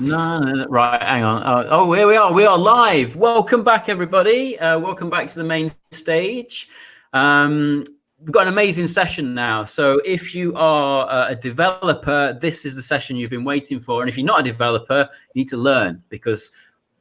No. Right, hang on. Oh, here we are. We are live. Welcome back, everybody. Welcome back to the main stage. We've got an amazing session now. So if you are a developer, this is the session you've been waiting for. And if you're not a developer, you need to learn, because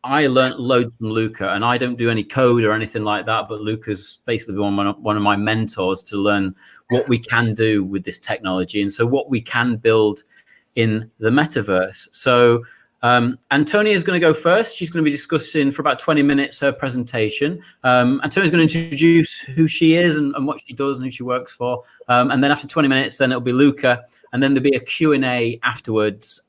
I learned loads from Luca, and I don't do any code or anything like that. But Luca's basically one of my mentors to learn what we can do with this technology, and so what we can build in the metaverse. So Antonia is going to go first. She's going to be discussing for about 20 minutes her presentation. Antonia is going to introduce who she is and what she does and who she works for. And then after 20 minutes, then it'll be Luca. And then there'll be a Q&A afterwards,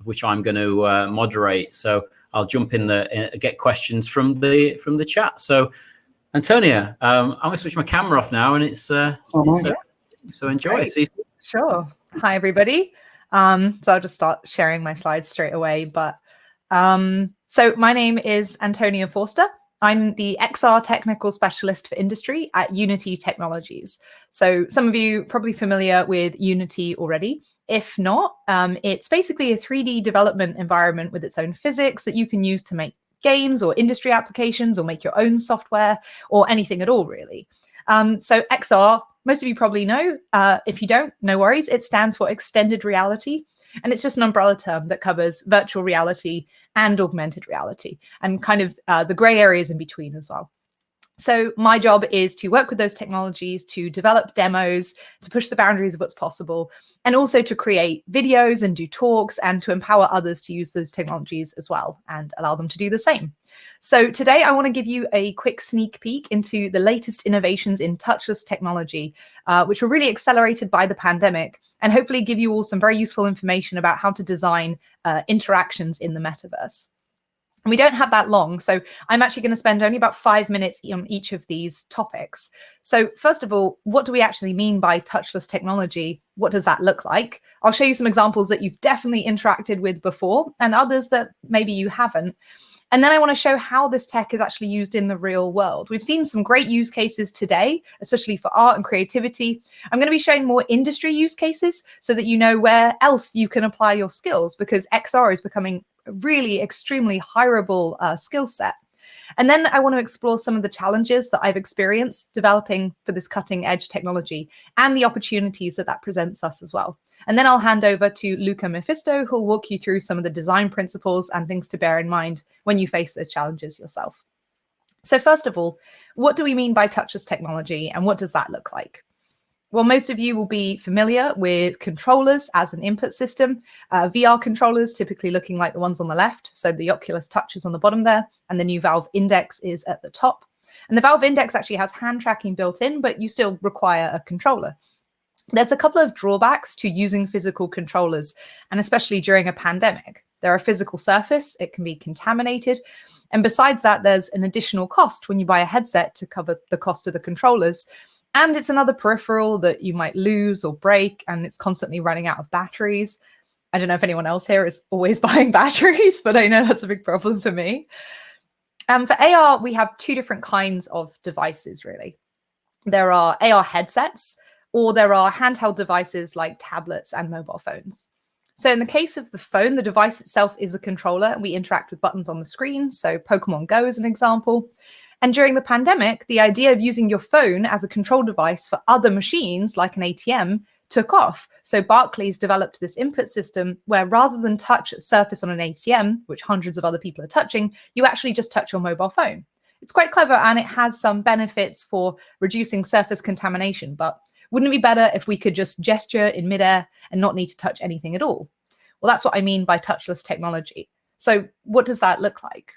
which I'm going to moderate. So I'll jump in get questions from the chat. So Antonia, I'm going to switch my camera off now, and so enjoy. Great. Sure. Hi, everybody. So I'll just start sharing my slides straight away. But so my name is Antonia Forster. I'm the XR technical specialist for industry at Unity Technologies. So some of you are probably familiar with Unity already. If not, it's basically a 3D development environment with its own physics that you can use to make games or industry applications or make your own software or anything at all, really. So XR, most of you probably know. If you don't, no worries. It stands for extended reality. And it's just an umbrella term that covers virtual reality and augmented reality and kind of the gray areas in between as well. So my job is to work with those technologies, to develop demos, to push the boundaries of what's possible, and also to create videos and do talks and to empower others to use those technologies as well and allow them to do the same. So today I want to give you a quick sneak peek into the latest innovations in touchless technology, which were really accelerated by the pandemic, and hopefully give you all some very useful information about how to design interactions in the metaverse. And we don't have that long, so I'm actually going to spend only about 5 minutes on each of these topics. So first of all, what do we actually mean by touchless technology? What does that look like? I'll show you some examples that you've definitely interacted with before and others that maybe you haven't. And then I want to show how this tech is actually used in the real world. We've seen some great use cases today, especially for art and creativity. I'm going to be showing more industry use cases so that you know where else you can apply your skills, because XR is becoming a really extremely hireable skill set. And then I want to explore some of the challenges that I've experienced developing for this cutting edge technology and the opportunities that presents us as well. And then I'll hand over to Luca Mefisto, who'll walk you through some of the design principles and things to bear in mind when you face those challenges yourself. So first of all, what do we mean by touchless technology and what does that look like? Well, most of you will be familiar with controllers as an input system. VR controllers typically looking like the ones on the left. So the Oculus Touch is on the bottom there, and the new Valve Index is at the top. And the Valve Index actually has hand tracking built in, but you still require a controller. There's a couple of drawbacks to using physical controllers, and especially during a pandemic. They're a physical surface, it can be contaminated. And besides that, there's an additional cost when you buy a headset to cover the cost of the controllers. And it's another peripheral that you might lose or break, and it's constantly running out of batteries. I don't know if anyone else here is always buying batteries, but I know that's a big problem for me. For AR, we have two different kinds of devices, really. There are AR headsets, or there are handheld devices like tablets and mobile phones. So in the case of the phone, the device itself is a controller, and we interact with buttons on the screen. So Pokemon Go is an example. And during the pandemic, the idea of using your phone as a control device for other machines like an ATM took off. So Barclays developed this input system where rather than touch a surface on an ATM, which hundreds of other people are touching, you actually just touch your mobile phone. It's quite clever, and it has some benefits for reducing surface contamination, but wouldn't it be better if we could just gesture in midair and not need to touch anything at all? Well, that's what I mean by touchless technology. So what does that look like?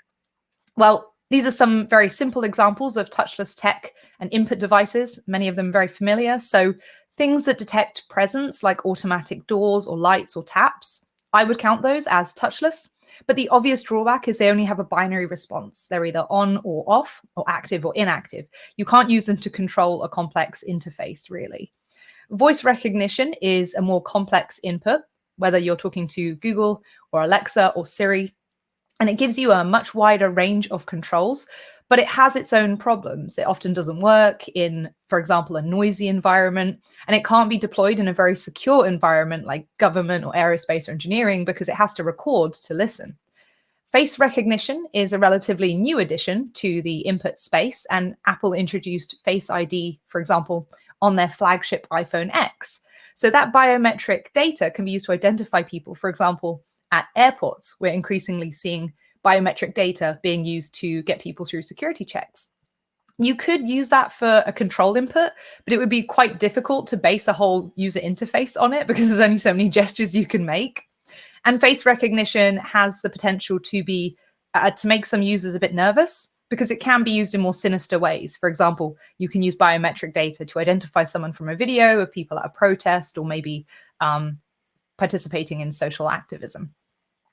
Well, these are some very simple examples of touchless tech and input devices, many of them very familiar. So things that detect presence, like automatic doors or lights or taps, I would count those as touchless. But the obvious drawback is they only have a binary response. They're either on or off, or active or inactive. You can't use them to control a complex interface, really. Voice recognition is a more complex input, whether you're talking to Google or Alexa or Siri. And it gives you a much wider range of controls, but it has its own problems. It often doesn't work in, for example, a noisy environment, and it can't be deployed in a very secure environment like government or aerospace or engineering because it has to record to listen. Face recognition is a relatively new addition to the input space, and Apple introduced Face ID, for example, on their flagship iPhone X. So that biometric data can be used to identify people, for example, at airports. We're increasingly seeing biometric data being used to get people through security checks. You could use that for a control input, but it would be quite difficult to base a whole user interface on it because there's only so many gestures you can make. And face recognition has the potential to be to make some users a bit nervous because it can be used in more sinister ways. For example, you can use biometric data to identify someone from a video of people at a protest or maybe participating in social activism.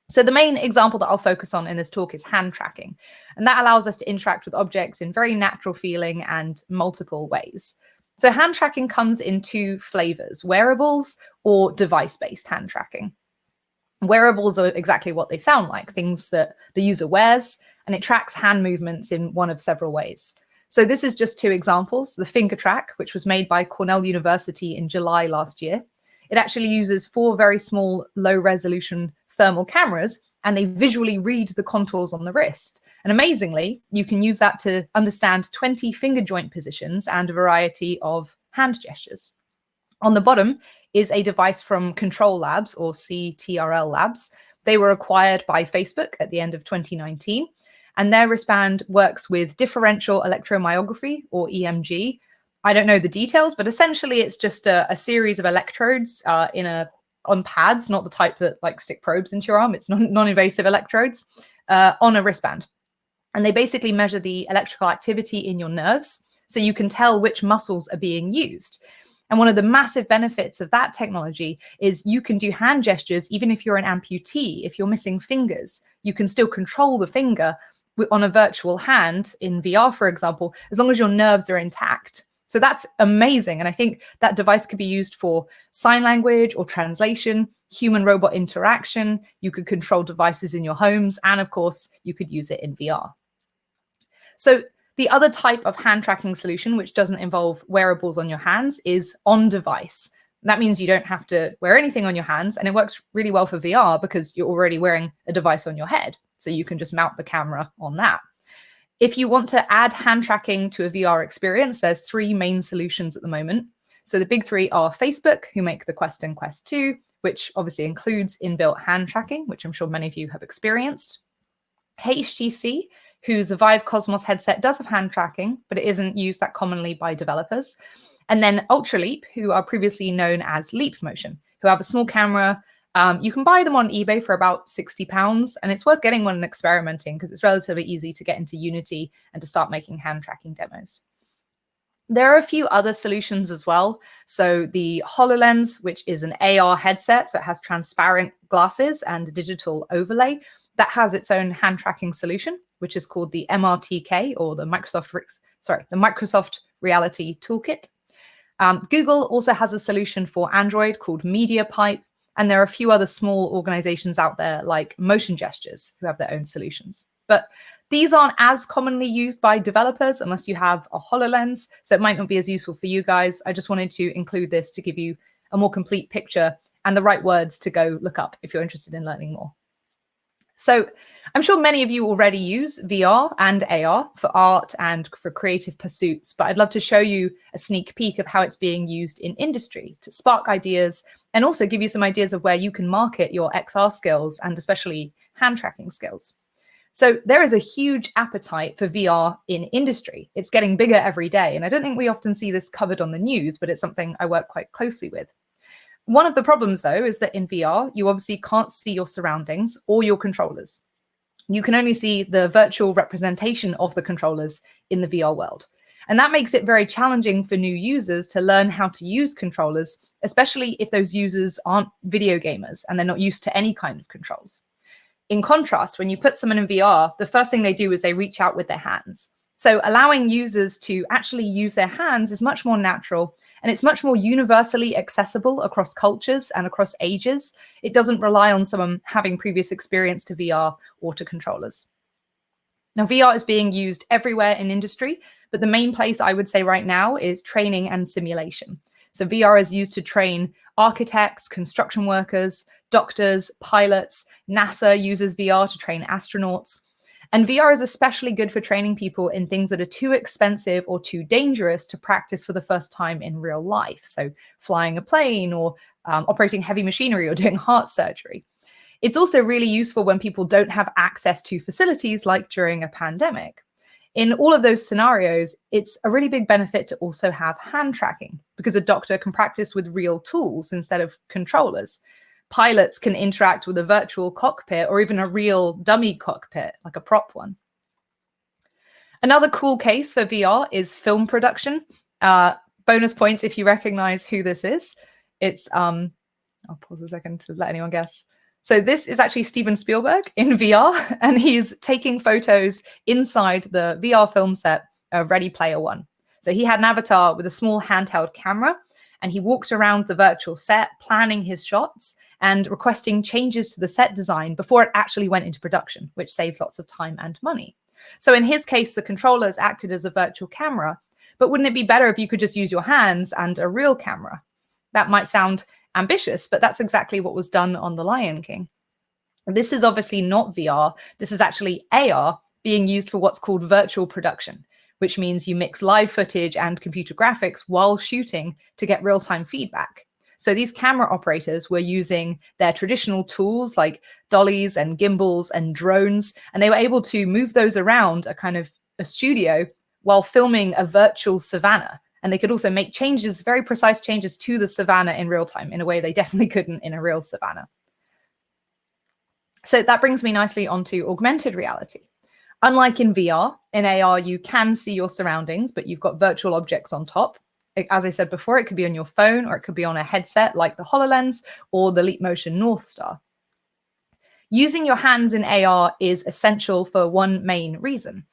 So the main example that I'll focus on in this talk is hand tracking, and that allows us to interact with objects in very natural feeling and multiple ways. So hand tracking comes in two flavors, wearables or device-based hand tracking. Wearables are exactly what they sound like, things that the user wears, and it tracks hand movements in one of several ways. So this is just two examples. The finger track, which was made by Cornell University in July last year. It actually uses 4 very small, low-resolution thermal cameras, and they visually read the contours on the wrist. And amazingly, you can use that to understand 20 finger joint positions and a variety of hand gestures. On the bottom is a device from Control Labs, or CTRL Labs. They were acquired by Facebook at the end of 2019, and their wristband works with differential electromyography, or EMG. I don't know the details, but essentially it's just a series of electrodes on pads, not the type that like stick probes into your arm. It's non-invasive electrodes on a wristband. And they basically measure the electrical activity in your nerves, so you can tell which muscles are being used. And one of the massive benefits of that technology is you can do hand gestures even if you're an amputee. If you're missing fingers, you can still control the finger on a virtual hand in VR, for example, as long as your nerves are intact. So that's amazing. And I think that device could be used for sign language or translation, human-robot interaction. You could control devices in your homes, and of course, you could use it in VR. So the other type of hand tracking solution, which doesn't involve wearables on your hands, is on device. That means you don't have to wear anything on your hands, and it works really well for VR because you're already wearing a device on your head. So you can just mount the camera on that. If you want to add hand tracking to a VR experience, there's 3 main solutions at the moment. So the big 3 are Facebook, who make the Quest and Quest 2, which obviously includes inbuilt hand tracking, which I'm sure many of you have experienced. HTC, whose Vive Cosmos headset does have hand tracking, but it isn't used that commonly by developers. And then Ultraleap, who are previously known as Leap Motion, who have a small camera. You can buy them on eBay for about £60, and it's worth getting one and experimenting because it's relatively easy to get into Unity and to start making hand tracking demos. There are a few other solutions as well. So the HoloLens, which is an AR headset, so it has transparent glasses and a digital overlay, that has its own hand tracking solution, which is called the MRTK, or the Microsoft Reality Toolkit. Google also has a solution for Android called MediaPipe, and there are a few other small organizations out there like Motion Gestures who have their own solutions. But these aren't as commonly used by developers unless you have a HoloLens, so it might not be as useful for you guys. I just wanted to include this to give you a more complete picture and the right words to go look up if you're interested in learning more. So I'm sure many of you already use VR and AR for art and for creative pursuits, but I'd love to show you a sneak peek of how it's being used in industry to spark ideas and also give you some ideas of where you can market your XR skills and especially hand tracking skills. So there is a huge appetite for VR in industry. It's getting bigger every day, and I don't think we often see this covered on the news, but it's something I work quite closely with. One of the problems, though, is that in VR, you obviously can't see your surroundings or your controllers. You can only see the virtual representation of the controllers in the VR world. And that makes it very challenging for new users to learn how to use controllers, especially if those users aren't video gamers and they're not used to any kind of controls. In contrast, when you put someone in VR, the first thing they do is they reach out with their hands. So allowing users to actually use their hands is much more natural, and it's much more universally accessible across cultures and across ages. It doesn't rely on someone having previous experience to VR or to controllers. Now, VR is being used everywhere in industry, but the main place I would say right now is training and simulation. So VR is used to train architects, construction workers, doctors, pilots. NASA uses VR to train astronauts. And VR is especially good for training people in things that are too expensive or too dangerous to practice for the first time in real life. So flying a plane or operating heavy machinery or doing heart surgery. It's also really useful when people don't have access to facilities like during a pandemic. In all of those scenarios, it's a really big benefit to also have hand tracking because a doctor can practice with real tools instead of controllers. Pilots can interact with a virtual cockpit or even a real dummy cockpit, like a prop one. Another cool case for VR is film production. Bonus points if you recognize who this is. It's, I'll pause a second to let anyone guess. So this is actually Steven Spielberg in VR, and he's taking photos inside the VR film set of Ready Player One. So he had an avatar with a small handheld camera, and he walked around the virtual set, planning his shots and requesting changes to the set design before it actually went into production, which saves lots of time and money. So in his case, the controllers acted as a virtual camera, but wouldn't it be better if you could just use your hands and a real camera? That might sound ambitious, but that's exactly what was done on The Lion King. This is obviously not VR. This is actually AR being used for what's called virtual production, which means you mix live footage and computer graphics while shooting to get real-time feedback. So these camera operators were using their traditional tools like dollies and gimbals and drones, and they were able to move those around a studio while filming a virtual savanna. And they could also make changes, very precise changes to the savanna in real time in a way they definitely couldn't in a real savanna. So that brings me nicely onto augmented reality. Unlike in VR, in AR, you can see your surroundings, but you've got virtual objects on top. As I said before, it could be on your phone or it could be on a headset like the HoloLens or the Leap Motion North Star. Using your hands in AR is essential for one main reason.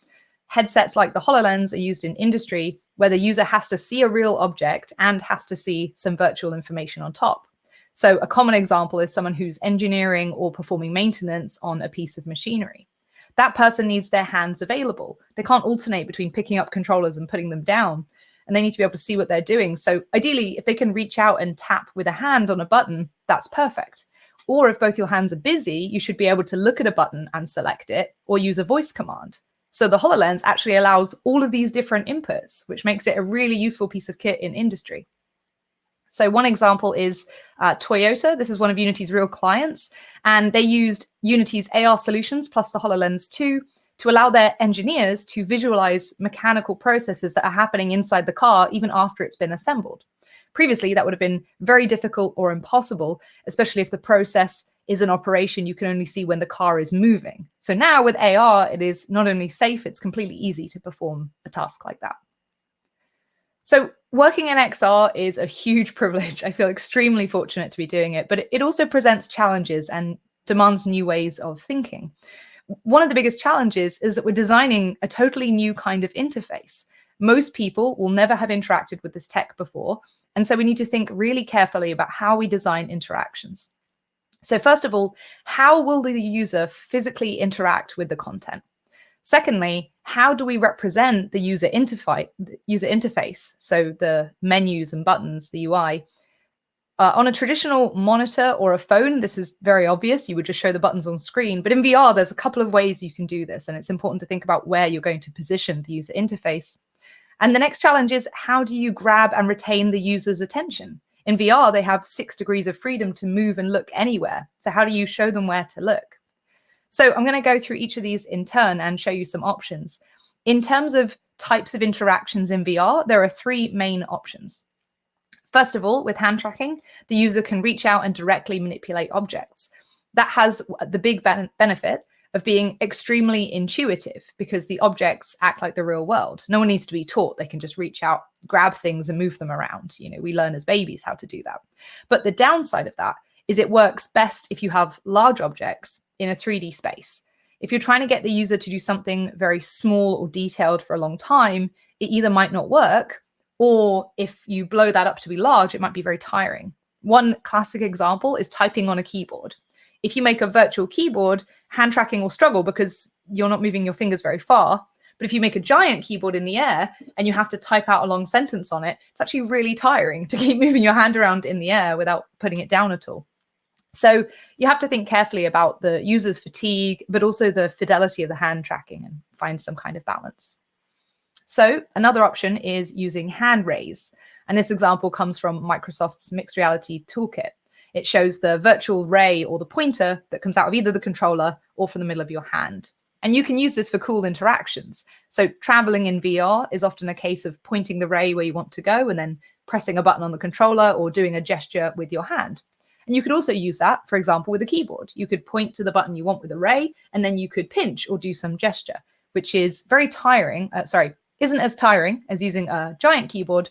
Headsets like the HoloLens are used in industry where the user has to see a real object and has to see some virtual information on top. So a common example is someone who's engineering or performing maintenance on a piece of machinery. That person needs their hands available. They can't alternate between picking up controllers and putting them down, and they need to be able to see what they're doing. So ideally, if they can reach out and tap with a hand on a button, that's perfect. Or if both your hands are busy, you should be able to look at a button and select it or use a voice command. So the HoloLens actually allows all of these different inputs, which makes it a really useful piece of kit in industry. So one example is Toyota. This is one of Unity's real clients, and they used Unity's AR solutions plus the HoloLens 2 to allow their engineers to visualize mechanical processes that are happening inside the car even after it's been assembled. Previously, that would have been very difficult or impossible, especially if the process is an operation you can only see when the car is moving. So now with AR, it is not only safe, it's completely easy to perform a task like that. So working in XR is a huge privilege. I feel extremely fortunate to be doing it, but it also presents challenges and demands new ways of thinking. One of the biggest challenges is that we're designing a totally new kind of interface. Most people will never have interacted with this tech before, and so we need to think really carefully about how we design interactions. So first of all, how will the user physically interact with the content? Secondly, how do we represent the user interface, so the menus and buttons, the UI? On a traditional monitor or a phone, this is very obvious. You would just show the buttons on screen. But in VR, there's a couple of ways you can do this, and it's important to think about where you're going to position the user interface. And the next challenge is, how do you grab and retain the user's attention? In VR, they have 6 degrees of freedom to move and look anywhere. So how do you show them where to look? So I'm going to go through each of these in turn and show you some options. In terms of types of interactions in VR, there are 3 main options. First of all, with hand tracking, the user can reach out and directly manipulate objects. That has the big benefit of being extremely intuitive because the objects act like the real world. No one needs to be taught. They can just reach out, grab things and move them around. You know, we learn as babies how to do that. But the downside of that is it works best if you have large objects in a 3D space. If you're trying to get the user to do something very small or detailed for a long time, it either might not work, or if you blow that up to be large, it might be very tiring. One classic example is typing on a keyboard. If you make a virtual keyboard, hand tracking will struggle because you're not moving your fingers very far. But if you make a giant keyboard in the air and you have to type out a long sentence on it, it's actually really tiring to keep moving your hand around in the air without putting it down at all. So you have to think carefully about the user's fatigue, but also the fidelity of the hand tracking and find some kind of balance. So another option is using hand raise. And this example comes from Microsoft's mixed reality toolkit. It shows the virtual ray or the pointer that comes out of either the controller or from the middle of your hand. And you can use this for cool interactions. So traveling in VR is often a case of pointing the ray where you want to go and then pressing a button on the controller or doing a gesture with your hand. And you could also use that, for example, with a keyboard. You could point to the button you want with a ray, and then you could pinch or do some gesture, which is very tiring. Isn't as tiring as using a giant keyboard,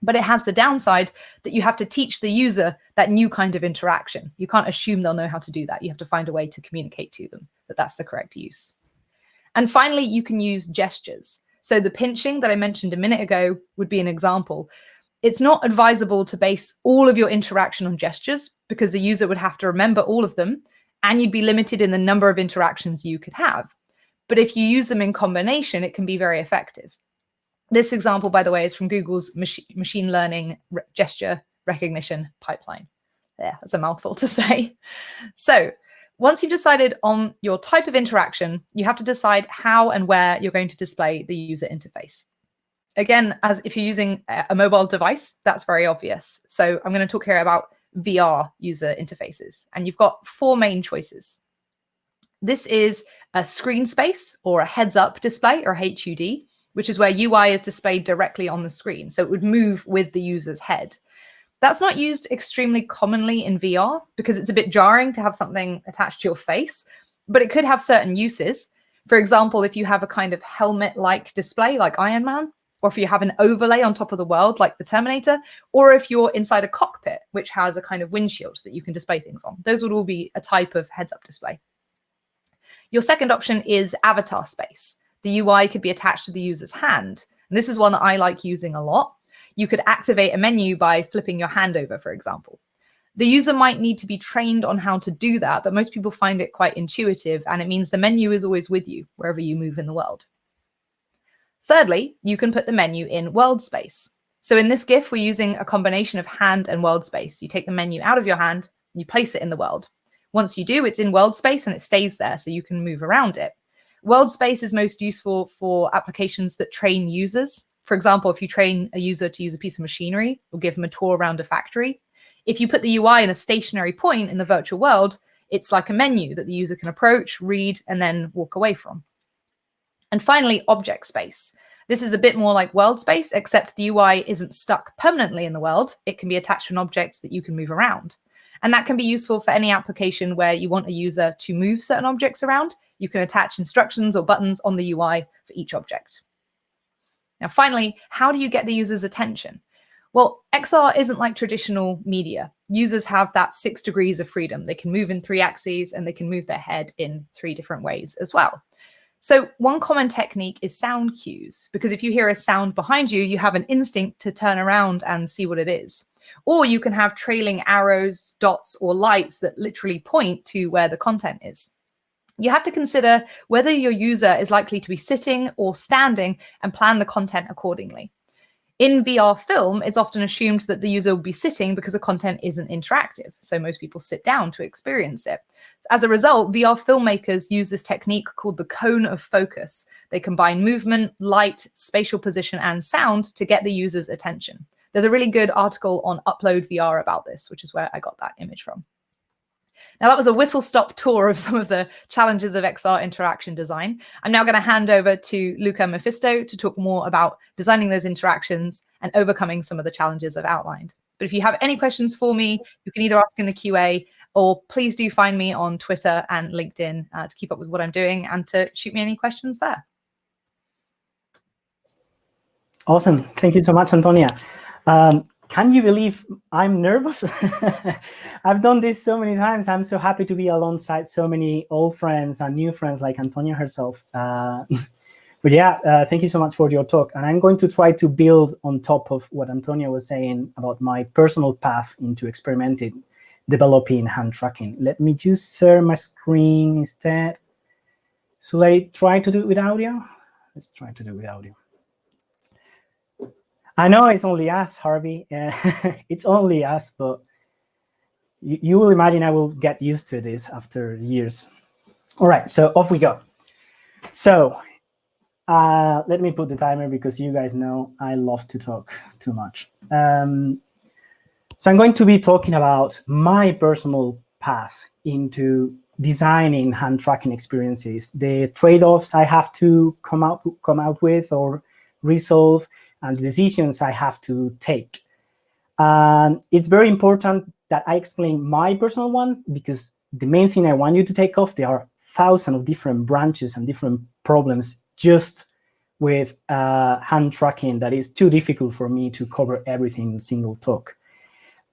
but it has the downside that you have to teach the user that new kind of interaction. You can't assume they'll know how to do that. You have to find a way to communicate to them that that's the correct use. And finally, you can use gestures. So the pinching that I mentioned a minute ago would be an example. It's not advisable to base all of your interaction on gestures because the user would have to remember all of them and you'd be limited in the number of interactions you could have. But if you use them in combination, it can be very effective. This example, by the way, is from Google's machine learning gesture recognition pipeline. Yeah, that's a mouthful to say. So once you've decided on your type of interaction, you have to decide how and where you're going to display the user interface. Again, as if you're using a mobile device, that's very obvious. So I'm going to talk here about VR user interfaces. And you've got 4 main choices. This is a screen space or a heads-up display or HUD, which is where UI is displayed directly on the screen. So it would move with the user's head. That's not used extremely commonly in VR because it's a bit jarring to have something attached to your face, but it could have certain uses. For example, if you have a kind of helmet-like display like Iron Man, or if you have an overlay on top of the world like the Terminator, or if you're inside a cockpit, which has a kind of windshield that you can display things on. Those would all be a type of heads-up display. Your second option is avatar space. The UI could be attached to the user's hand. And this is one that I like using a lot. You could activate a menu by flipping your hand over, for example. The user might need to be trained on how to do that, but most people find it quite intuitive, and it means the menu is always with you wherever you move in the world. Thirdly, you can put the menu in world space. So in this GIF, we're using a combination of hand and world space. You take the menu out of your hand, and you place it in the world. Once you do, it's in world space and it stays there so you can move around it. World space is most useful for applications that train users. For example, if you train a user to use a piece of machinery or give them a tour around a factory, if you put the UI in a stationary point in the virtual world, it's like a menu that the user can approach, read, and then walk away from. And finally, object space. This is a bit more like world space, except the UI isn't stuck permanently in the world. It can be attached to an object that you can move around. And that can be useful for any application where you want a user to move certain objects around. You can attach instructions or buttons on the UI for each object. Now, finally, how do you get the user's attention? Well, XR isn't like traditional media. Users have that 6 degrees of freedom. They can move in 3 axes and they can move their head in 3 different ways as well. So one common technique is sound cues, because if you hear a sound behind you, you have an instinct to turn around and see what it is. Or you can have trailing arrows, dots, or lights that literally point to where the content is. You have to consider whether your user is likely to be sitting or standing and plan the content accordingly. In VR film, it's often assumed that the user will be sitting because the content isn't interactive. So most people sit down to experience it. As a result, VR filmmakers use this technique called the cone of focus. They combine movement, light, spatial position, and sound to get the user's attention. There's a really good article on Upload VR about this, which is where I got that image from. Now, that was a whistle-stop tour of some of the challenges of XR interaction design. I'm now going to hand over to Luca Mefisto to talk more about designing those interactions and overcoming some of the challenges I've outlined. But if you have any questions for me, you can either ask in the QA or please do find me on Twitter and LinkedIn to keep up with what I'm doing and to shoot me any questions there. Awesome. Thank you so much, Antonia. Can you believe I'm nervous? I've done this so many times. I'm so happy to be alongside so many old friends and new friends like Antonia herself. But yeah, thank you so much for your talk. And I'm going to try to build on top of what Antonia was saying about my personal path into experimenting developing hand tracking. Let me just share my screen instead. Should I try to do it with audio? Let's try to do it with audio. I know it's only us, Harvey. It's only us, but you will imagine I will get used to this after years. All right, so off we go. So let me put the timer because you guys know I love to talk too much. So I'm going to be talking about my personal path into designing hand tracking experiences, the trade-offs I have to come out with or resolve, and the decisions I have to take. It's very important that I explain my personal one, because the main thing I want you to take off, there are thousands of different branches and different problems just with hand tracking that is too difficult for me to cover everything in a single talk.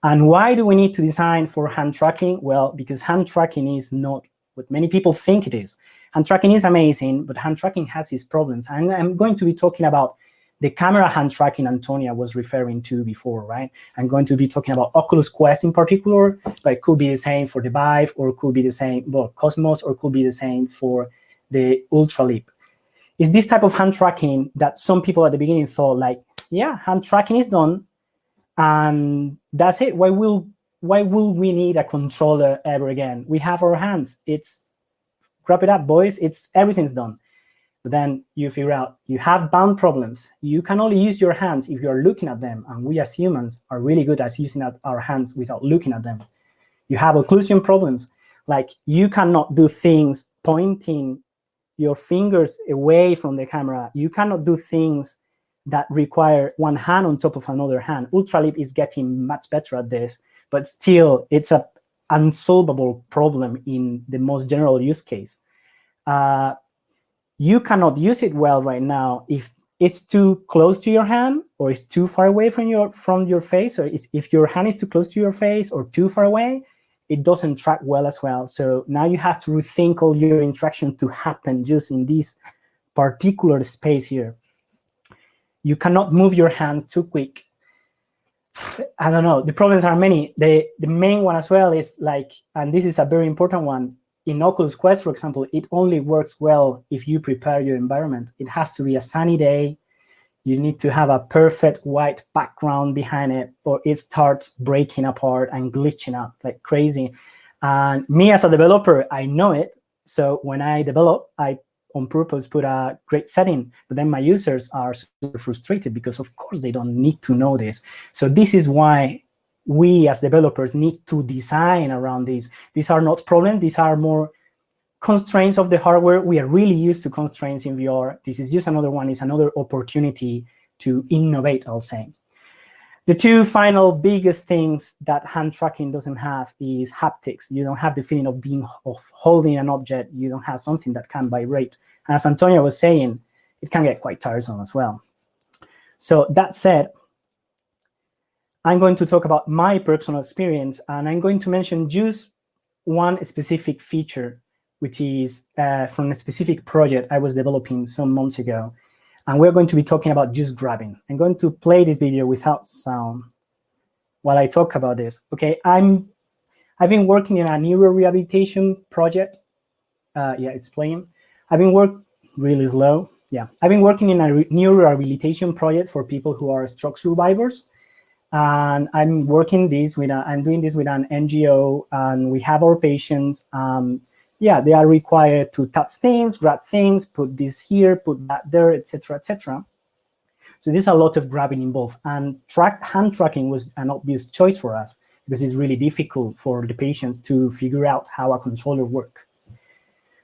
And why do we need to design for hand tracking? Well, because hand tracking is not what many people think it is. Hand tracking is amazing, but hand tracking has its problems. And I'm going to be talking about the camera hand tracking Antonia was referring to before, right? I'm going to be talking about Oculus Quest in particular, but it could be the same for the Vive, or it could be the same, well, Cosmos, or it could be the same for the Ultra Leap. It's this type of hand tracking that some people at the beginning thought like, yeah, hand tracking is done, and that's it. Why will we need a controller ever again? We have our hands. It's wrap it up, boys. Everything's done. But then you figure out you have bound problems. You can only use your hands if you're looking at them, and we as humans are really good at using our hands without looking at them. You have occlusion problems, like you cannot do things pointing your fingers away from the camera. You cannot do things that require one hand on top of another hand. Ultraleap is getting much better at this, but still it's an unsolvable problem in the most general use case. You cannot use it well right now if it's too close to your hand, or it's too far away from your face, or if your hand is too close to your face or too far away, it doesn't track well as well. So now you have to rethink all your interaction to happen just in this particular space here. You cannot move your hands too quick. I don't know, the problems are many. The main one as well is like, and this is a very important one, in Oculus Quest, for example, it only works well if you prepare your environment. It has to be a sunny day. You need to have a perfect white background behind it, or it starts breaking apart and glitching out like crazy. And me as a developer, I know it. So when I develop, I on purpose put a great setting, but then my users are super frustrated because of course they don't need to know this. So this is why we as developers need to design around these. These are not problems, these are more constraints of the hardware. We are really used to constraints in VR. This is just another one, it's another opportunity to innovate, I'll say. The two final biggest things that hand tracking doesn't have is haptics. You don't have the feeling of holding an object. You don't have something that can vibrate. And as Antonia was saying, it can get quite tiresome as well. So that said, I'm going to talk about my personal experience, and I'm going to mention just one specific feature, which is from a specific project I was developing some months ago. And we're going to be talking about just grabbing. I'm going to play this video without sound while I talk about this. Okay, I've been working in a neurorehabilitation project. Yeah, it's playing. I've been really slow. Yeah, I've been working in a neurorehabilitation project for people who are stroke survivors. And I'm doing this with an NGO, and we have our patients. Yeah, they are required to touch things, grab things, put this here, put that there, etc., etc. So there's a lot of grabbing involved, and hand tracking was an obvious choice for us because it's really difficult for the patients to figure out how a controller works.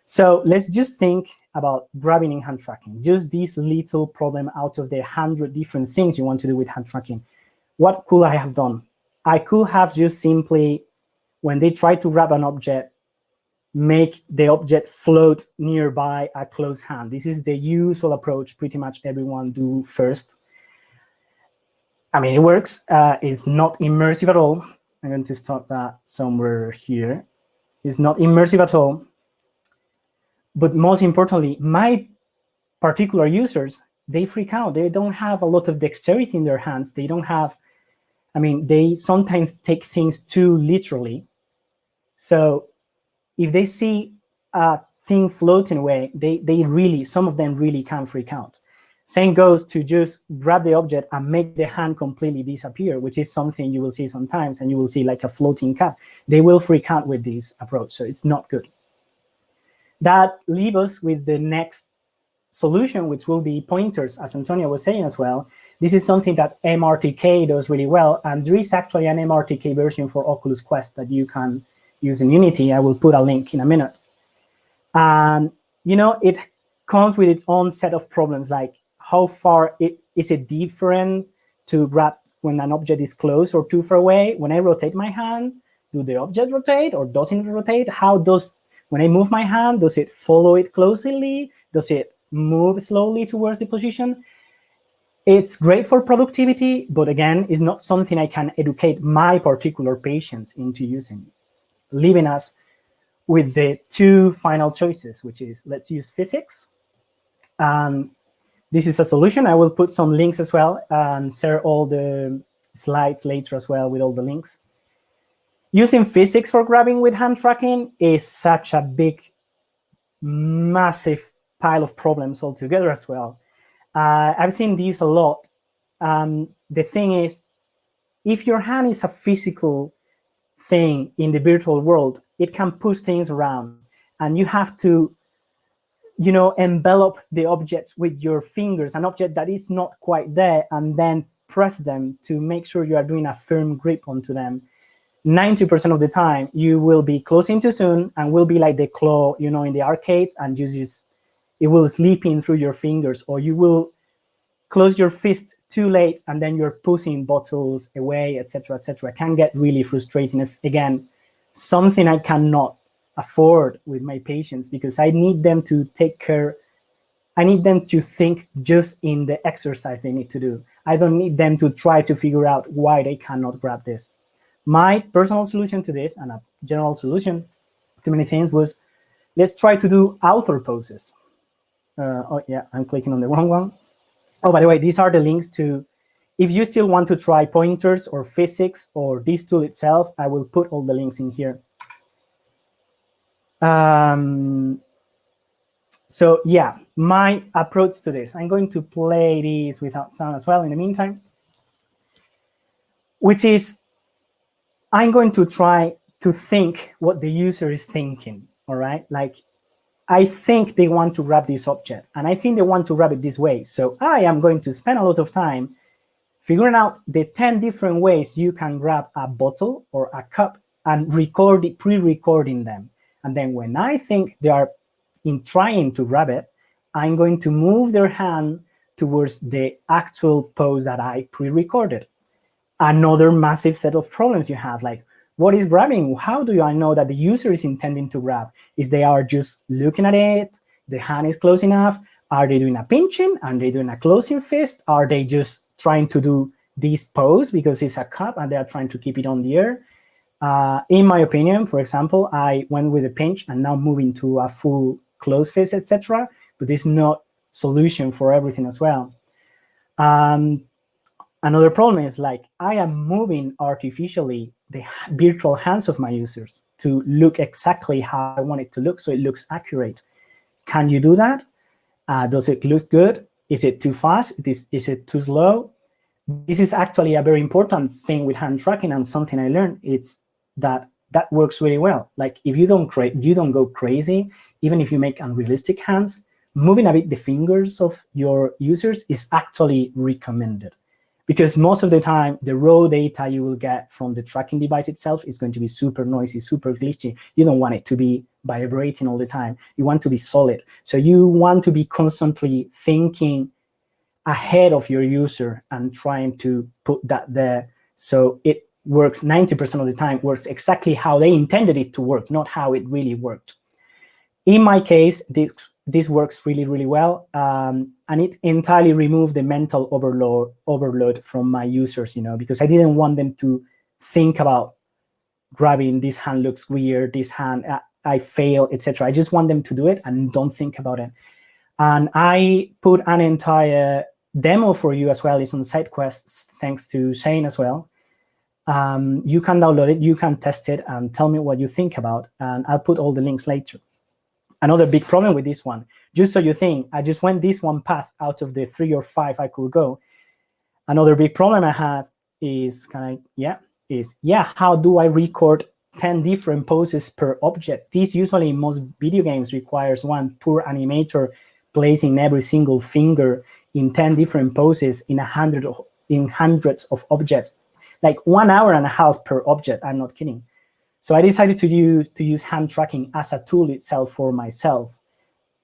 So let's just think about grabbing in hand tracking, just this little problem out of the 100 different things you want to do with hand tracking. What could I have done? I could have just simply, when they try to grab an object, make the object float nearby a closed hand. This is the usual approach pretty much everyone do first. I mean, it works. It's not immersive at all. I'm going to stop that somewhere here. It's not immersive at all. But most importantly, my particular users, they freak out. They don't have a lot of dexterity in their hands. They don't have, I mean, they sometimes take things too literally. So if they see a thing floating away, they really, some of them really can freak out. Same goes to just grab the object and make the hand completely disappear, which is something you will see sometimes, and you will see like a floating cat. They will freak out with this approach, so it's not good. That leaves us with the next solution, which will be pointers, as Antonia was saying as well. This is something that MRTK does really well, and there is actually an MRTK version for Oculus Quest that you can use in Unity. I will put a link in a minute. It comes with its own set of problems, like how far is it different to grab when an object is close or too far away? When I rotate my hand, do the object rotate or doesn't it rotate? When I move my hand, does it follow it closely? Does it move slowly towards the position? It's great for productivity, but again, it's not something I can educate my particular patients into using, leaving us with the two final choices, which is let's use physics. This is a solution. I will put some links as well and share all the slides later as well with all the links. Using physics for grabbing with hand tracking is such a big, massive pile of problems altogether as well. I've seen these a lot. The thing is, if your hand is a physical thing in the virtual world, it can push things around, and you have to, envelop the objects with your fingers, an object that is not quite there, and then press them to make sure you are doing a firm grip onto them. 90% of the time, you will be closing too soon and will be like the claw, in the arcades, and it will slip in through your fingers, or you will close your fist too late and then you're pushing bottles away, etc., etc. It can get really frustrating. If, again, something I cannot afford with my patients, because I need them to take care. I need them to think just in the exercise they need to do. I don't need them to try to figure out why they cannot grab this. My personal solution to this, and a general solution to many things, was let's try to do author poses. Oh yeah, I'm clicking on the wrong one. Oh, by the way, these are the links to, if you still want to try pointers or physics or this tool itself, I will put all the links in here. So yeah, my approach to this, I'm going to play this without sound as well in the meantime, which is, I'm going to try to think what the user is thinking, all right? Like, I think they want to grab this object, and I think they want to grab it this way. So I am going to spend a lot of time figuring out the 10 different ways you can grab a bottle or a cup and pre-recording them. And then when I think they are trying to grab it, I'm going to move their hand towards the actual pose that I pre-recorded. Another massive set of problems you have, like, what is grabbing? How do I know that the user is intending to grab? Is they are just looking at it, the hand is close enough? Are they doing a pinching? Are they doing a closing fist? Are they just trying to do this pose because it's a cup and they are trying to keep it on the air? In my opinion, for example, I went with a pinch and now moving to a full closed fist, etc. But this is not solution for everything as well. Another problem is, like, I am moving artificially the virtual hands of my users to look exactly how I want it to look, so it looks accurate. Can you do that? Does it look good? Is it too fast? Is it too slow? This is actually a very important thing with hand tracking, and something I learned, it's that works really well. Like, if you don't go crazy, even if you make unrealistic hands, moving a bit the fingers of your users is actually recommended. Because most of the time, the raw data you will get from the tracking device itself is going to be super noisy, super glitchy. You don't want it to be vibrating all the time. You want to be solid. So you want to be constantly thinking ahead of your user and trying to put that there. So it works 90% of the time, works exactly how they intended it to work, not how it really worked. In my case, this works really, really well. And it entirely removed the mental overload from my users, because I didn't want them to think about grabbing, this hand looks weird, this hand, I fail, etc. I just want them to do it and don't think about it. And I put an entire demo for you as well. It's on SideQuest, thanks to Shane as well. You can download it, you can test it, and tell me what you think about, and I'll put all the links later. Another big problem with this one, just so you think, I just went this one path out of the 3 or 5 I could go. Another big problem I had is how do I record 10 different poses per object? This usually in most video games requires one poor animator placing every single finger in 10 different poses in hundreds of objects, like 1.5 hours per object. I'm not kidding. So I decided to use hand tracking as a tool itself for myself.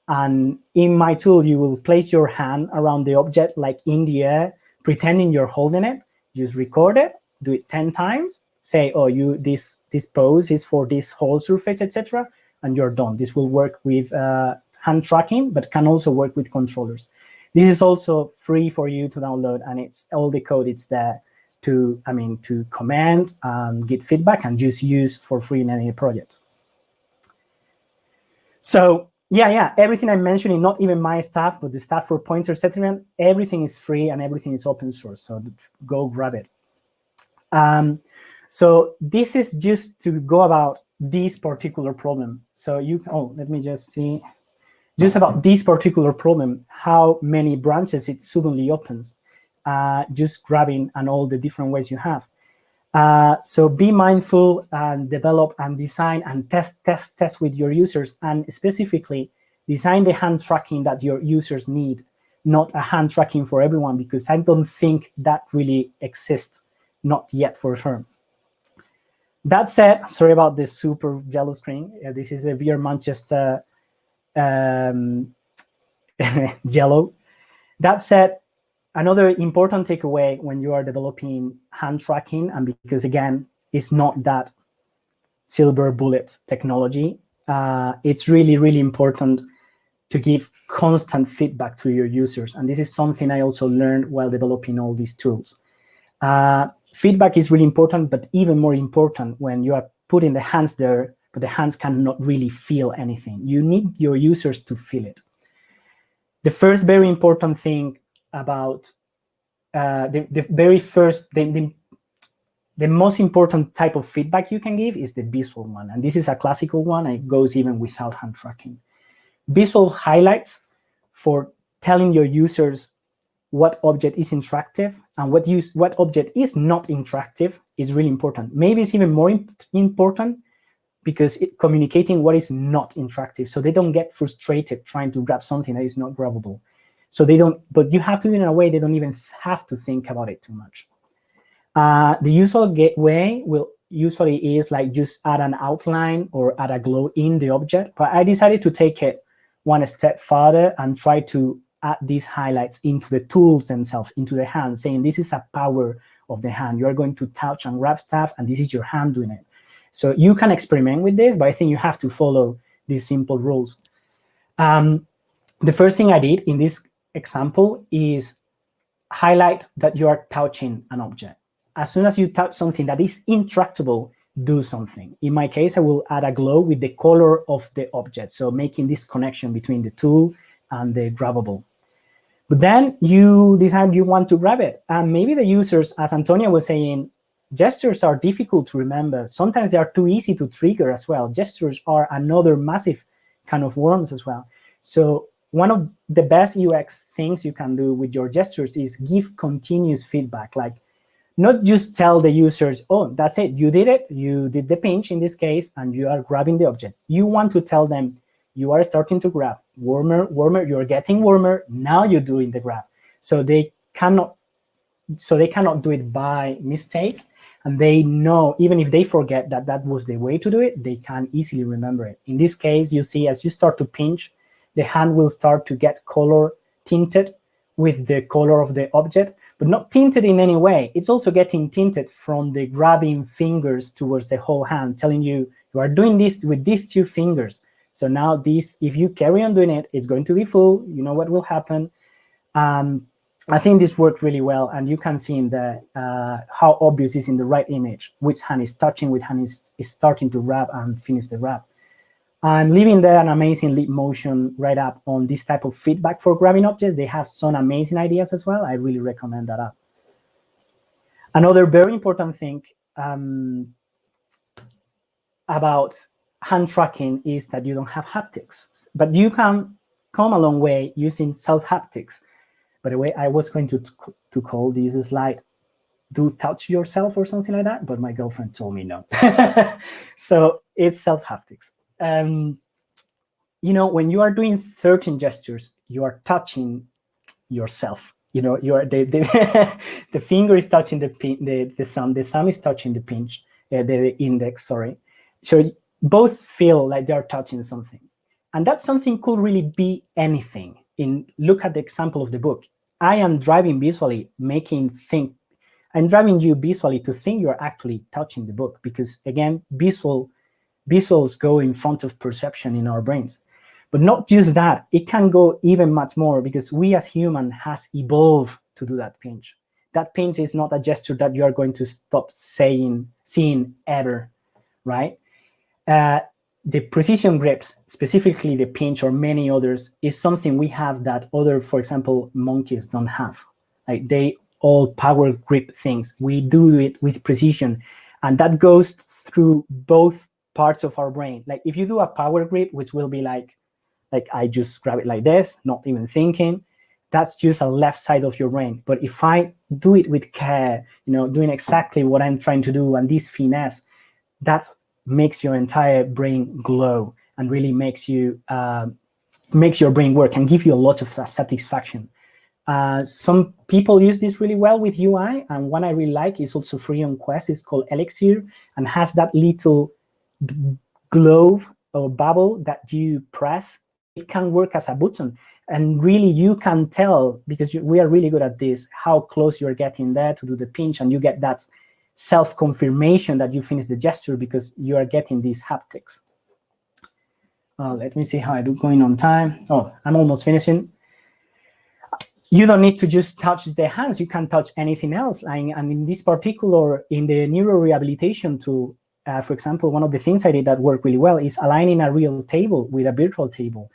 And in my tool, you will place your hand around the object, like in the air, pretending you're holding it. Just record it, do it 10 times, say, oh, this pose is for this whole surface, etc., and you're done. This will work with hand tracking, but can also work with controllers. This is also free for you to download, and it's all the code. It's there to comment, get feedback, and just use for free in any project. So everything I'm mentioning, not even my stuff, but the stuff for Pointer Settlement, everything is free and everything is open source. So go grab it. So this is just to go about this particular problem. So let me just see. Just about this particular problem, how many branches it suddenly opens, just grabbing and all the different ways you have. So be mindful and develop and design and test with your users, and specifically design the hand tracking that your users need, not a hand tracking for everyone, because I don't think that really exists, not yet for sure. That said, sorry about this super yellow screen. This is the VR Manchester yellow. That said, another important takeaway when you are developing hand tracking, and because again, it's not that silver bullet technology, it's really, really important to give constant feedback to your users. And this is something I also learned while developing all these tools. Feedback is really important, but even more important when you are putting the hands there, but the hands cannot really feel anything. You need your users to feel it. The first very important thing about the most important type of feedback you can give is the visual one. And this is a classical one. It goes even without hand tracking. Visual highlights for telling your users what object is interactive and what object is not interactive is really important. Maybe it's even more important because communicating what is not interactive, so they don't get frustrated trying to grab something that is not grabbable. So they don't, but you have to do it in a way they don't even have to think about it too much. The usual way usually is like just add an outline or add a glow in the object, but I decided to take it one step further and try to add these highlights into the tools themselves, into the hand, saying this is a power of the hand. You're going to touch and grab stuff, and this is your hand doing it. So you can experiment with this, but I think you have to follow these simple rules. The first thing I did in this example is highlight that you are touching an object. As soon as you touch something that is interactable, do something. In my case, I will add a glow with the color of the object, so making this connection between the tool and the grabbable. But then you decide you want to grab it. And maybe the users, as Antonia was saying, gestures are difficult to remember. Sometimes they are too easy to trigger as well. Gestures are another massive kind of worms as well. So one of the best UX things you can do with your gestures is give continuous feedback, like not just tell the users, oh, that's it, you did it, you did the pinch in this case, and you are grabbing the object. You want to tell them, you are starting to grab, warmer, warmer, you're getting warmer, now you're doing the grab. So they cannot do it by mistake, and they know, even if they forget that that was the way to do it, they can easily remember it. In this case, you see, as you start to pinch, the hand will start to get color tinted with the color of the object, but not tinted in any way. It's also getting tinted from the grabbing fingers towards the whole hand, telling you, you are doing this with these 2 fingers. So now this, if you carry on doing it, it's going to be full. You know what will happen. I think this worked really well, and you can see in the how obvious is in the right image, which hand is touching, which hand is starting to grab and finish the grab. I'm leaving there an amazing leap motion right up on this type of feedback for grabbing objects. They have some amazing ideas as well. I really recommend that app. Another very important thing hand tracking is that you don't have haptics, but you can come a long way using self haptics. By the way, I was going to call this slide "Do Touch Yourself" or something like that, but my girlfriend told me no. So it's self haptics. You know, when you are doing certain gestures, you are touching yourself. You know, you are the finger is touching the thumb is touching the index. Sorry. So both feel like they are touching something, and that something could really be anything. Look at the example of the book. I am driving visually, I'm driving you visually to think you're actually touching the book, because again, visuals go in front of perception in our brains. But not just that, it can go even much more, because we as humans has evolved to do that pinch. That pinch is not a gesture that you are going to stop seeing ever, right? The precision grips, specifically the pinch or many others, is something we have that other, for example, monkeys don't have. Like they all power grip things. We do it with precision, and that goes through both parts of our brain. Like if you do a power grip, which will be like I just grab it like this, not even thinking, that's just a left side of your brain. But if I do it with care, you know, doing exactly what I'm trying to do and this finesse, that makes your entire brain glow and really makes your brain work and give you a lot of satisfaction. Some people use this really well with UI, and one I really like is also free on Quest. It's called Elixir and has that little globe or bubble that you press. It can work as a button, and really you can tell, because we are really good at this, how close you're getting there to do the pinch, and you get that self-confirmation that you finish the gesture because you are getting these haptics. Let me see how I do going on time. Oh, I'm almost finishing. You don't need to just touch the hands. You can touch anything else. And in this particular, in the neurorehabilitation tool, for example, one of the things I did that worked really well is aligning a real table with a virtual table.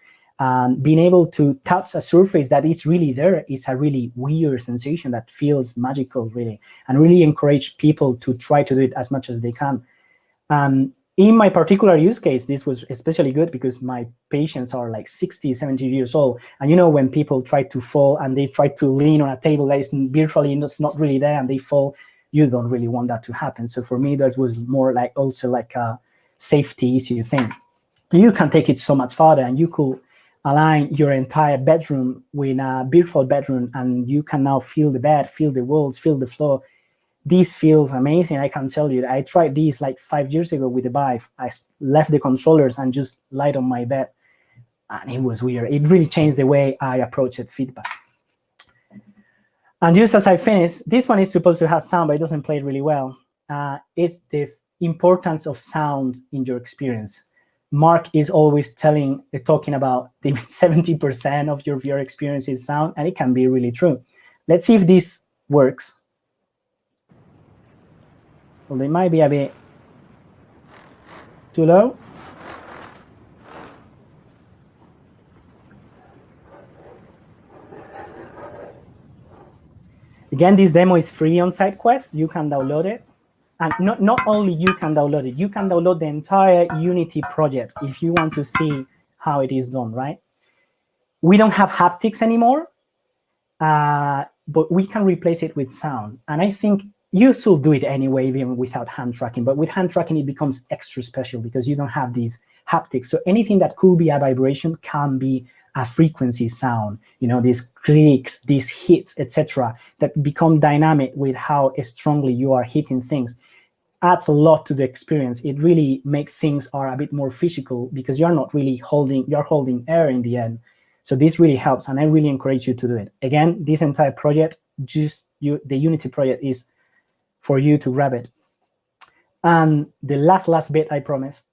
Being able to touch a surface that is really there is a really weird sensation that feels magical, really, and really encourage people to try to do it as much as they can. In my particular use case, this was especially good because my patients are like 60, 70 years old. And you know, when people try to fall and they try to lean on a table that is virtually not really there and they fall, you don't really want that to happen. So for me, that was more like also like a safety issue thing. You can take it so much farther, and you could align your entire bedroom with a virtual bedroom, and you can now feel the bed, feel the walls, feel the floor. This feels amazing. I can tell you, I tried this like 5 years ago with the Vive. I left the controllers and just lied on my bed, and it was weird. It really changed the way I approached feedback. And just as I finish, this one is supposed to have sound, but it doesn't play really well. It's the importance of sound in your experience. Mark is always talking about the 70% of your VR experience is sound, and it can be really true. Let's see if this works. Well, they might be a bit too low. Again, this demo is free on SideQuest. You can download it. And not only you can download it, you can download the entire Unity project if you want to see how it is done, right? We don't have haptics anymore, but we can replace it with sound. And I think you should do it anyway, even without hand tracking. But with hand tracking, it becomes extra special because you don't have these haptics. So anything that could be a vibration can be a frequency sound, you know, these clicks, these hits, etc., that become dynamic with how strongly you are hitting things. Adds a lot to the experience. It really makes things are a bit more physical because you're not really you're holding air in the end. So this really helps, and I really encourage you to do it. Again, this entire project, the Unity project, is for you to grab it. And the last bit I promise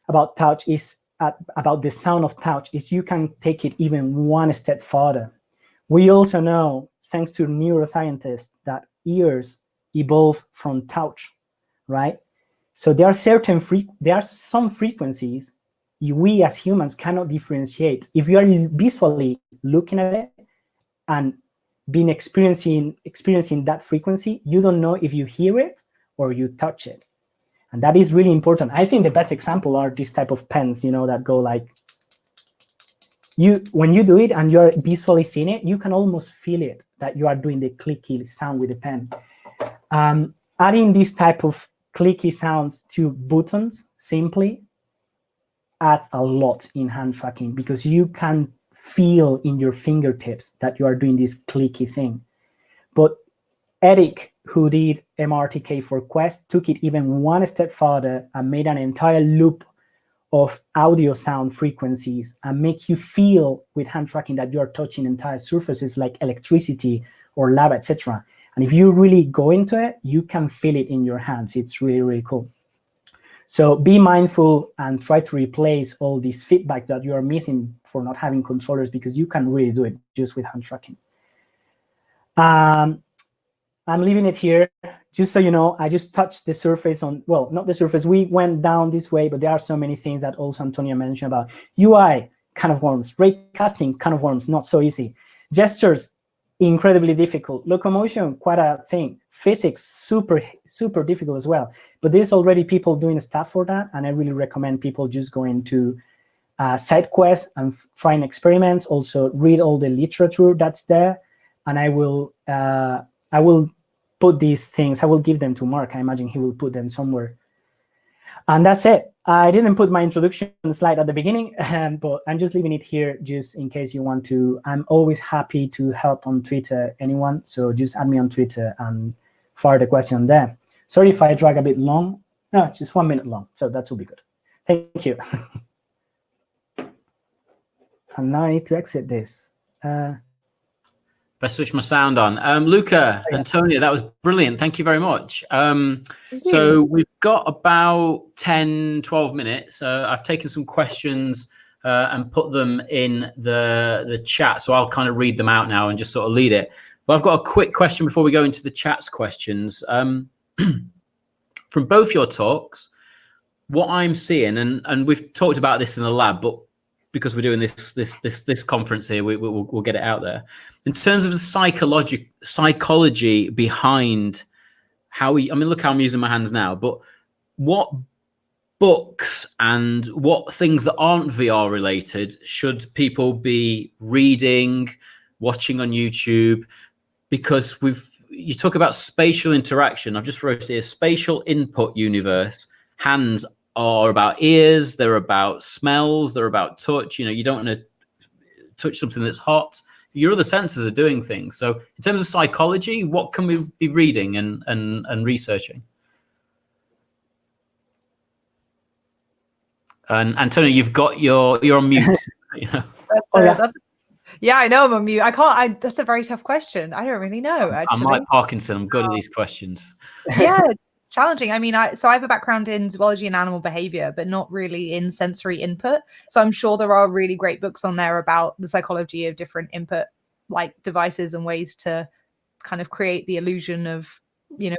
about touch is about the sound of touch is you can take it even one step further. We also know, thanks to neuroscientists, that ears evolve from touch, right? So there are some frequencies we as humans cannot differentiate. If you are visually looking at it and experiencing that frequency, you don't know if you hear it or you touch it. And that is really important. I think the best example are these type of pens, that go like, when you do it and you're visually seeing it, you can almost feel it, that you are doing the clicky sound with the pen. Adding this type of clicky sounds to buttons simply adds a lot in hand tracking, because you can feel in your fingertips that you are doing this clicky thing. But Eric, who did MRTK for Quest, took it even one step further and made an entire loop of audio sound frequencies and make you feel with hand tracking that you're touching entire surfaces like electricity or lava, etc. And if you really go into it, you can feel it in your hands. It's really, really cool. So be mindful and try to replace all this feedback that you are missing for not having controllers, because you can really do it just with hand tracking. I'm leaving it here. Just so you know, I just touched the surface on, well, not the surface. We went down this way, but there are so many things that also Antonia mentioned about. UI, kind of worms. Raycasting, kind of worms, not so easy. Gestures, incredibly difficult. Locomotion, quite a thing. Physics, super, super difficult as well. But there's already people doing stuff for that, and I really recommend people just going to SideQuest and trying experiments. Also, read all the literature that's there, and I will put these things. I will give them to Mark. I imagine he will put them somewhere. And that's it. I didn't put my introduction slide at the beginning, but I'm just leaving it here just in case you want to. I'm always happy to help on Twitter, anyone. So just add me on Twitter and fire the question there. Sorry if I drag a bit long. No, just 1 minute long. So that will be good. Thank you. And now I need to exit this. Best switch my sound on. Luca, Antonia, that was brilliant. Thank you very much. So we've got about 10, 12 minutes. I've taken some questions and put them in the chat. So I'll kind of read them out now and just sort of lead it. But I've got a quick question before we go into the chat's questions. From both your talks, what I'm seeing, and we've talked about this in the lab, but because we're doing this conference here, we'll get it out there. In terms of the psychology behind how we, I mean, look how I'm using my hands now, but what books and what things that aren't VR related should people be reading, watching on YouTube? Because you talk about spatial interaction. I've just wrote here, spatial input universe. Hands are about ears, they're about smells, they're about touch. You don't want to touch something that's hot. Your other senses are doing things. So in terms of psychology, what can we be reading and researching? And Antonia, you're on mute. Yeah, I know I'm on mute. That's a very tough question. I don't really know, actually. I'm like Parkinson. I'm good at these questions. Yeah, it's challenging. I mean, I have a background in zoology and animal behavior, but not really in sensory input. So I'm sure there are really great books on there about the psychology of different input like devices and ways to kind of create the illusion of,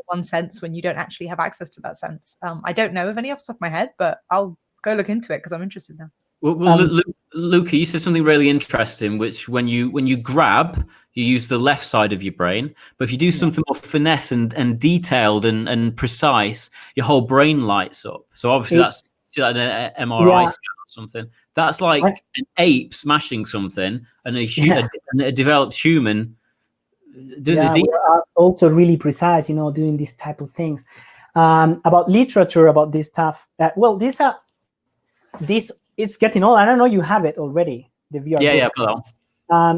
one sense when you don't actually have access to that sense. I don't know of any off the top of my head, but I'll go look into it because I'm interested now. Well, Luca, you said something really interesting, which when you grab, you use the left side of your brain. But if you do something more finesse and detailed and precise, your whole brain lights up. So obviously that's like an MRI scan or something. That's like an ape smashing something and a developed human doing the detail. We are also really precise, doing these type of things. About literature, about this stuff. It's getting old. I don't know you have it already, the VR book. Yeah, well.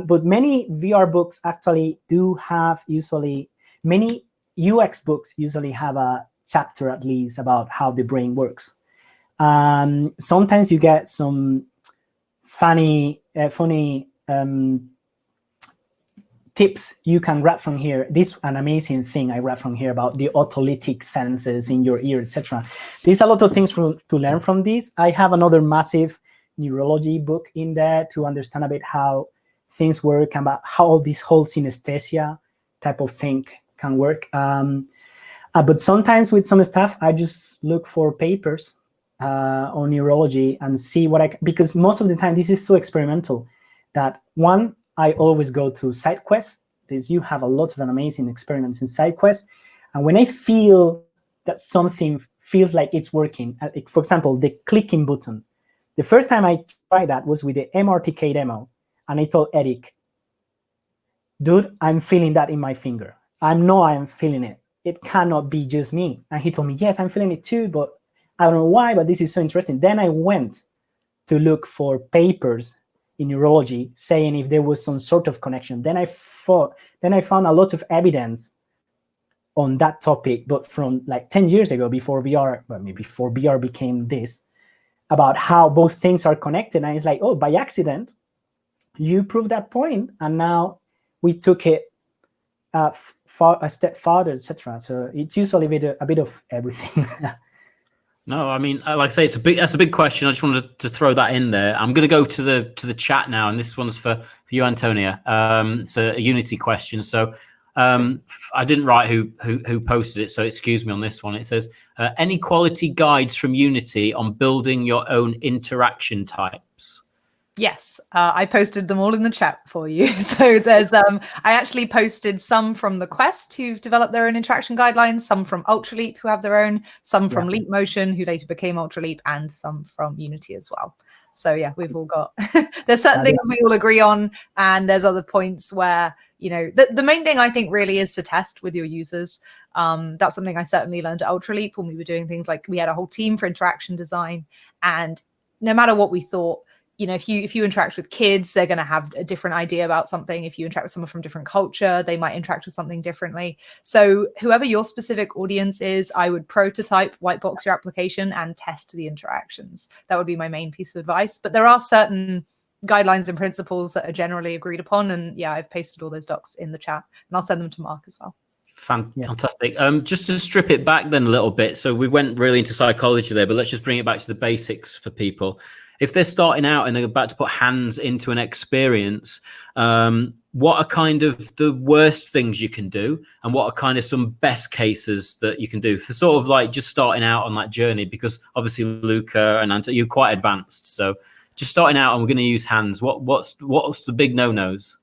But many VR books actually do have many UX books usually have a chapter at least about how the brain works. Sometimes you get some funny tips you can grab from here. This an amazing thing I read from here about the otolytic senses in your ear, etc. There's a lot of things to learn from this. I have another massive neurology book in there to understand a bit how things work and about how this whole synesthesia type of thing can work. But sometimes with some stuff, I just look for papers on neurology and see because most of the time this is so experimental that I always go to SideQuest. You have a lot of amazing experiments in SideQuest. And when I feel that something feels like it's working. Like, for example, the clicking button. The first time I tried that was with the MRTK demo, and I told Eric, dude, I'm feeling that in my finger. I'm feeling it. It cannot be just me. And he told me, yes, I'm feeling it too, but I don't know why, but this is so interesting. Then I went to look for papers in neurology saying if there was some sort of connection. Then I found a lot of evidence on that topic, but from like 10 years ago, before VR, well, maybe before VR became this, about how both things are connected. And it's like, oh, by accident, you proved that point, and now we took it a step farther, etc. So it's usually a bit of everything. No, I mean, like I say, that's a big question. I just wanted to throw that in there. I'm going to go to the chat now, and this one's for you, Antonia. It's a Unity question. So I didn't write who posted it, so excuse me on this one. It says, any quality guides from Unity on building your own interaction types? Yes, I posted them all in the chat for you. So there's, I actually posted some from the Quest who've developed their own interaction guidelines, some from Ultraleap who have their own, some from Leap Motion who later became Ultraleap, and some from Unity as well. So yeah, we've all got, there's certain things we all agree on, and there's other points where, you know, the main thing I think really is to test with your users. That's something I certainly learned at Ultraleap when we were doing things like we had a whole team for interaction design, and no matter what we thought, you know, if you interact with kids, they're going to have a different idea about something. If you interact with someone from a different culture, they might interact with something differently. So whoever your specific audience is, I would prototype, white box your application, and test the interactions. That would be my main piece of advice. But there are certain guidelines and principles that are generally agreed upon. And yeah, I've pasted all those docs in the chat, and I'll send them to Mark as well. Fantastic. Just to strip it back then a little bit. So we went really into psychology there, but let's just bring it back to the basics for people. If they're starting out and they're about to put hands into an experience, what are kind of the worst things you can do, and what are kind of some best cases that you can do for sort of like just starting out on that journey? Because obviously Luca and Antonia, you're quite advanced, so just starting out and we're going to use hands. What's the big no-nos?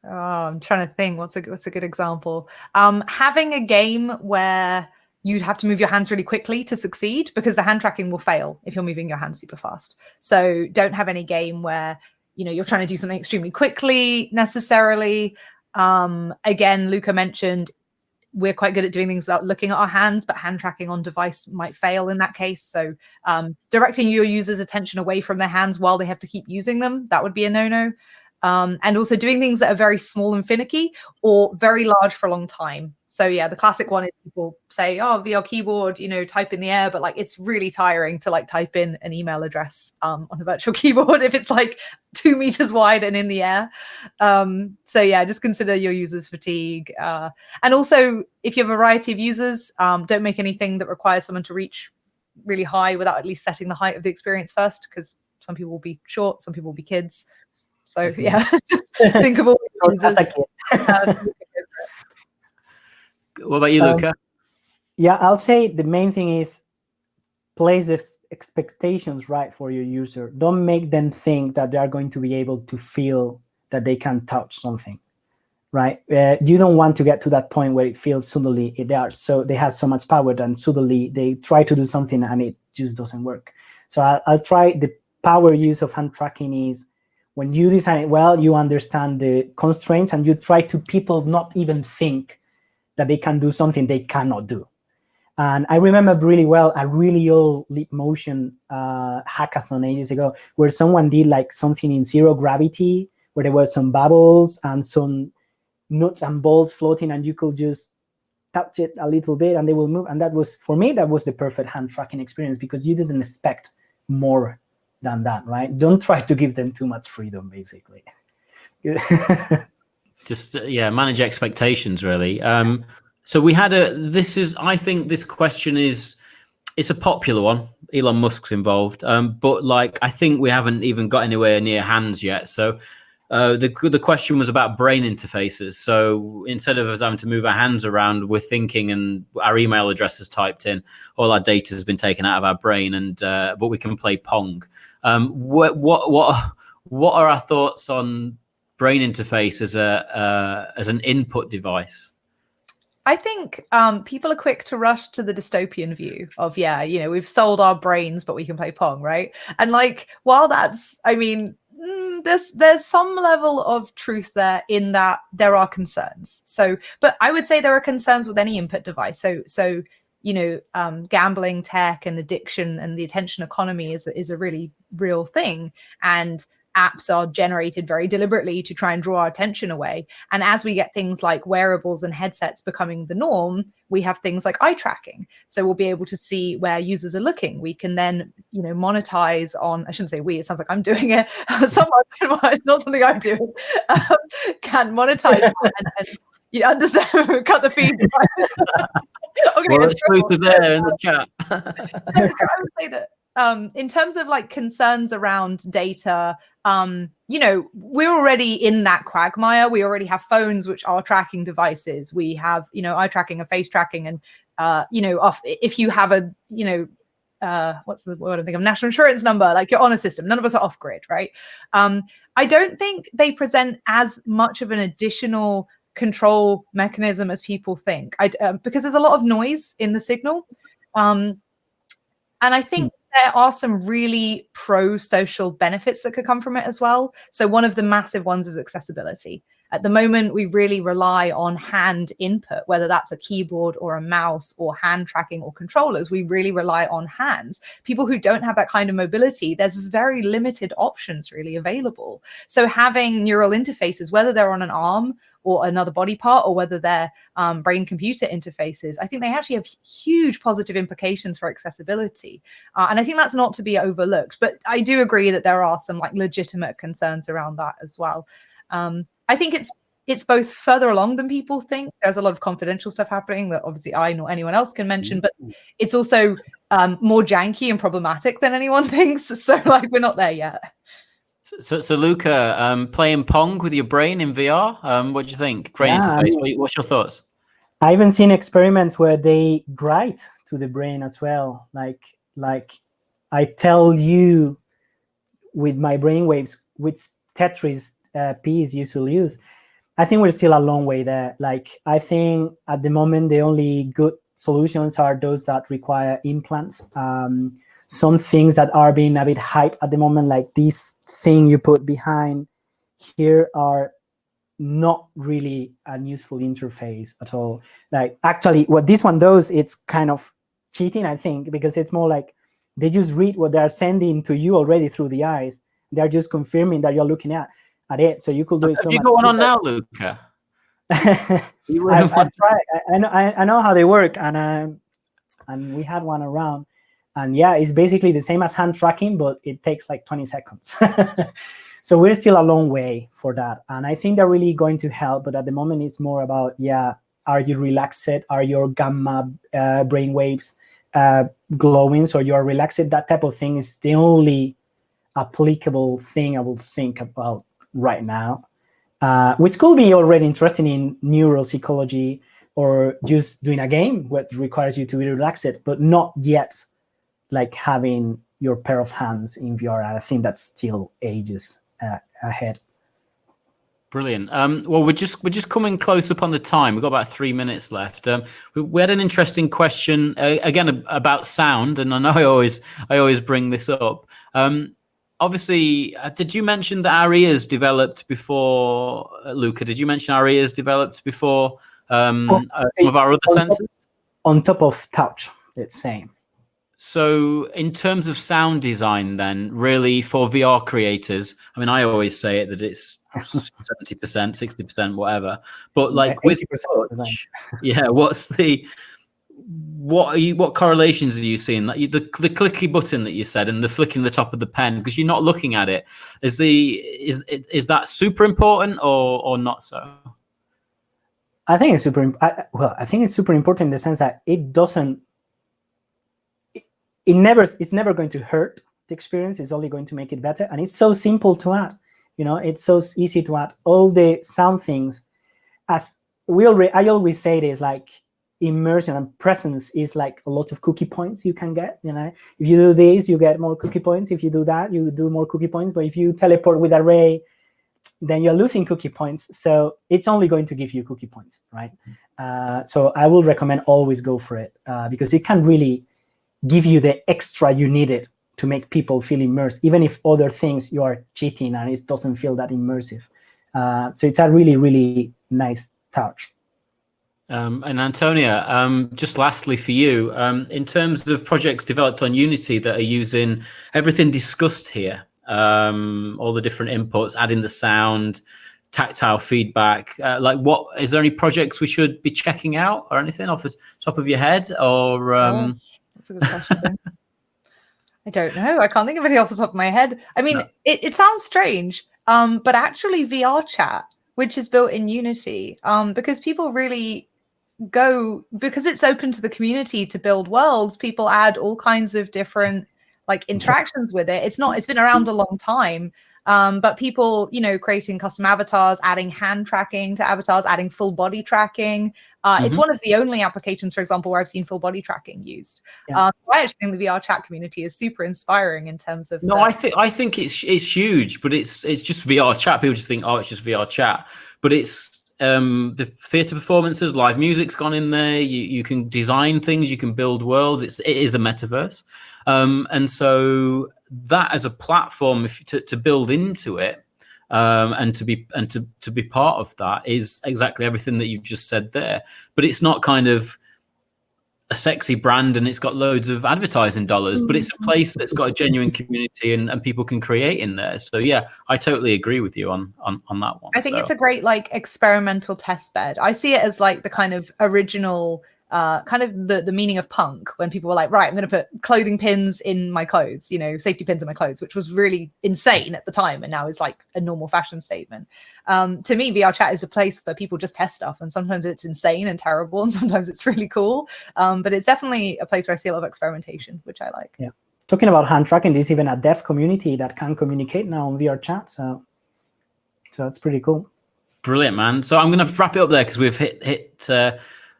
Oh, I'm trying to think. What's a good example? Having a game where you'd have to move your hands really quickly to succeed, because the hand tracking will fail if you're moving your hands super fast. So don't have any game where, you know, you're trying to do something extremely quickly necessarily. Again, Luca mentioned we're quite good at doing things without looking at our hands, but hand tracking on device might fail in that case. So directing your users' attention away from their hands while they have to keep using them, that would be a no-no. And also doing things that are very small and finicky or very large for a long time. So yeah, the classic one is people say, oh, VR keyboard, you know, type in the air, but like it's really tiring to like type in an email address on a virtual keyboard if it's like 2 meters wide and in the air. So yeah, just consider your users' fatigue. And also, if you have a variety of users, don't make anything that requires someone to reach really high without at least setting the height of the experience first, because some people will be short, some people will be kids. So yeah, just think of all the users. What about you, Luca? Yeah, I'll say the main thing is place the expectations right for your user. Don't make them think that they are going to be able to feel that they can touch something, right? You don't want to get to that point where it feels suddenly they have so much power and suddenly they try to do something and it just doesn't work. So I'll try the power use of hand tracking is when you design it well, you understand the constraints and you try to people not even think that they can do something they cannot do. And I remember really well a really old Leap Motion hackathon ages ago where someone did like something in zero gravity where there were some bubbles and some nuts and bolts floating and you could just touch it a little bit and they will move. And that was, for me, that was the perfect hand tracking experience because you didn't expect more than that, right? Don't try to give them too much freedom, basically. Just manage expectations, really. So we had I think this question it's a popular one. Elon Musk's involved, but like I think we haven't even got anywhere near hands yet. So the question was about brain interfaces. So instead of us having to move our hands around, we're thinking and our email address is typed in, all our data has been taken out of our brain, and but we can play Pong. What are our thoughts on brain interface as an input device? I think people are quick to rush to the dystopian view of, yeah, you know, we've sold our brains, but we can play Pong, right? And like, while that's, I mean, there's some level of truth there in that there are concerns. So, but I would say there are concerns with any input device. So you know, gambling, tech, and addiction, and the attention economy is a really real thing. And apps are generated very deliberately to try and draw our attention away. And as we get things like wearables and headsets becoming the norm, we have things like eye tracking. So we'll be able to see where users are looking. We can then, you know, monetize on, I shouldn't say we, it sounds like I'm doing it. Someone, it's not something I'm doing, can monetize and you understand, cut the feed. Well, exclusive there in the chat. So I would say that in terms of like concerns around data, you know, we're already in that quagmire. We already have phones which are tracking devices. We have, you know, eye tracking and face tracking, and you know, if you have a, you know, what's the word I'm thinking of, national insurance number, like you're on a system. None of us are off grid, right? I don't think they present as much of an additional control mechanism as people think, because there's a lot of noise in the signal, and I think there are some really pro-social benefits that could come from it as well. So one of the massive ones is accessibility. At the moment, we really rely on hand input, whether that's a keyboard or a mouse or hand tracking or controllers. We really rely on hands. People who don't have that kind of mobility, there's very limited options really available. So having neural interfaces, whether they're on an arm or another body part, or whether they're brain-computer interfaces, I think they actually have huge positive implications for accessibility. And I think that's not to be overlooked. But I do agree that there are some like legitimate concerns around that as well. I think it's both further along than people think. There's a lot of confidential stuff happening that obviously I nor anyone else can mention, but it's also more janky and problematic than anyone thinks. So like, we're not there yet. So Luca, playing Pong with your brain in VR, what do you think? Great interface. What's your thoughts? I even seen experiments where they write to the brain as well. Like I tell you with my brainwaves which Tetris piece you should use. I think we're still a long way there. Like, I think at the moment the only good solutions are those that require implants. Some things that are being a bit hyped at the moment, like this thing you put behind here, are not really a useful interface at all. Like, actually, what this one does, it's kind of cheating, I think, because it's more like they just read what they're sending to you already through the eyes. They're just confirming that you're looking at it. So you could do it so much. Have you got one on now, Luca? I've tried. I know how they work, and we had one around. And yeah, it's basically the same as hand tracking, but it takes like 20 seconds. So we're still a long way for that. And I think they're really going to help. But at the moment, it's more about, yeah, are you relaxed? Are your gamma brain waves glowing? So you're relaxed? That type of thing is the only applicable thing I will think about right now, which could be already interesting in neuropsychology or just doing a game what requires you to be relaxed, but not yet like having your pair of hands in VR. I think that's still ages ahead. Brilliant. Well, we're just coming close up on the time. We've got about 3 minutes left. We had an interesting question again about sound, and I know I always bring this up. Obviously, did you mention that our ears developed before, Luca? Did you mention our ears developed before some of our other senses? On top of touch, it's same. So in terms of sound design, then, really for VR creators, I mean, I always say it that it's 70%, 60%, whatever. But like with touch, yeah, what correlations are you seeing? Like the clicky button that you said and the flicking the top of the pen, because you're not looking at it. Is that super important or not so? I think it's super. I think it's super important in the sense that it doesn't. It's never going to hurt the experience. It's only going to make it better, and it's so simple to add. You know, it's so easy to add all the sound things. As I always say, it is like immersion and presence is like a lot of cookie points you can get. You know, if you do this, you get more cookie points. If you do that, you do more cookie points. But if you teleport with array, then you're losing cookie points. So it's only going to give you cookie points, right? So I will recommend always go for it because it can really give you the extra you needed to make people feel immersed, even if other things you are cheating and it doesn't feel that immersive. So it's a really, really nice touch. And Antonia, just lastly for you, in terms of projects developed on Unity that are using everything discussed here, all the different inputs, adding the sound, tactile feedback, like what, is there any projects we should be checking out or anything off the top of your head? Or that's a good question. I don't know. I can't think of any off the top of my head. I mean, no. It sounds strange, but actually VR chat, which is built in Unity, because people really because it's open to the community to build worlds, people add all kinds of different like interactions with it. It's been around a long time. But people, creating custom avatars, adding hand tracking to avatars, adding full body tracking. It's one of the only applications, for example, where I've seen full body tracking used. I actually think the VR chat community is super inspiring in terms of. No, I think it's huge, but it's just VR chat. People just think, oh, it's just VR chat, but it's the theatre performances, live music's gone in there. You can design things, you can build worlds. It is a metaverse, and so that as a platform to build into it, and to be part of that is exactly everything that you've just said there. But it's not kind of a sexy brand and it's got loads of advertising dollars, but it's a place that's got a genuine community and people can create in there. So yeah, I totally agree with you on that one. I think it's a great like experimental test bed. I see it as like the kind of original kind of the meaning of punk, when people were like, right, I'm going to put clothing pins in my clothes, safety pins in my clothes, which was really insane at the time and now is like a normal fashion statement. To me, VR chat is a place where people just test stuff, and sometimes it's insane and terrible and sometimes it's really cool, but it's definitely a place where I see a lot of experimentation, which I like. Yeah, talking about hand tracking, there's even a deaf community that can communicate now on VR chat, so that's pretty cool. Brilliant, man. So I'm going to wrap it up there because we've hit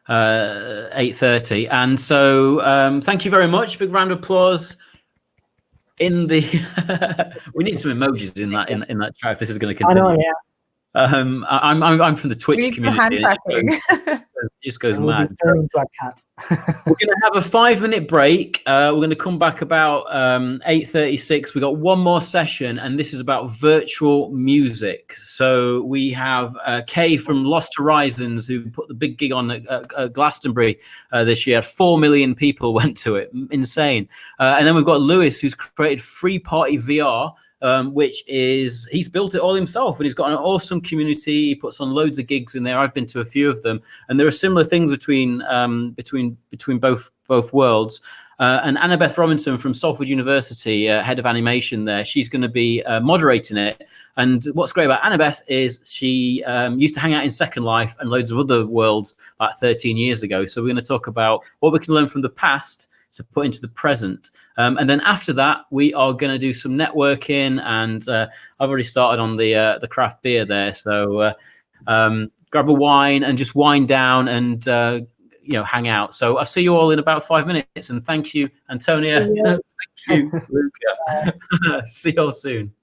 8:30, and so thank you very much. Big round of applause. In the we need some emojis in that chat if this is going to continue. I know, yeah. I'm from the Twitch community. It just goes mad. So we're going to have a 5-minute break. We're going to come back about 8:36. We got one more session, and this is about virtual music. So we have Kay from Lost Horizons, who put the big gig on at Glastonbury this year. 4 million people went to it. Insane. And then we've got Lewis, who's created Free Party VR. Which is, he's built it all himself, and he's got an awesome community. He puts on loads of gigs in there. I've been to a few of them, and there are similar things between both worlds. And Annabeth Robinson from Salford University, head of animation there, she's going to be moderating it. And what's great about Annabeth is she used to hang out in Second Life and loads of other worlds like 13 years ago. So we're going to talk about what we can learn from the past to put into the present. And then after that, we are going to do some networking, and I've already started on the craft beer there. So grab a wine and just wind down and hang out. So I'll see you all in about 5 minutes. And thank you, Antonia. Thank you, Luca. See you all soon.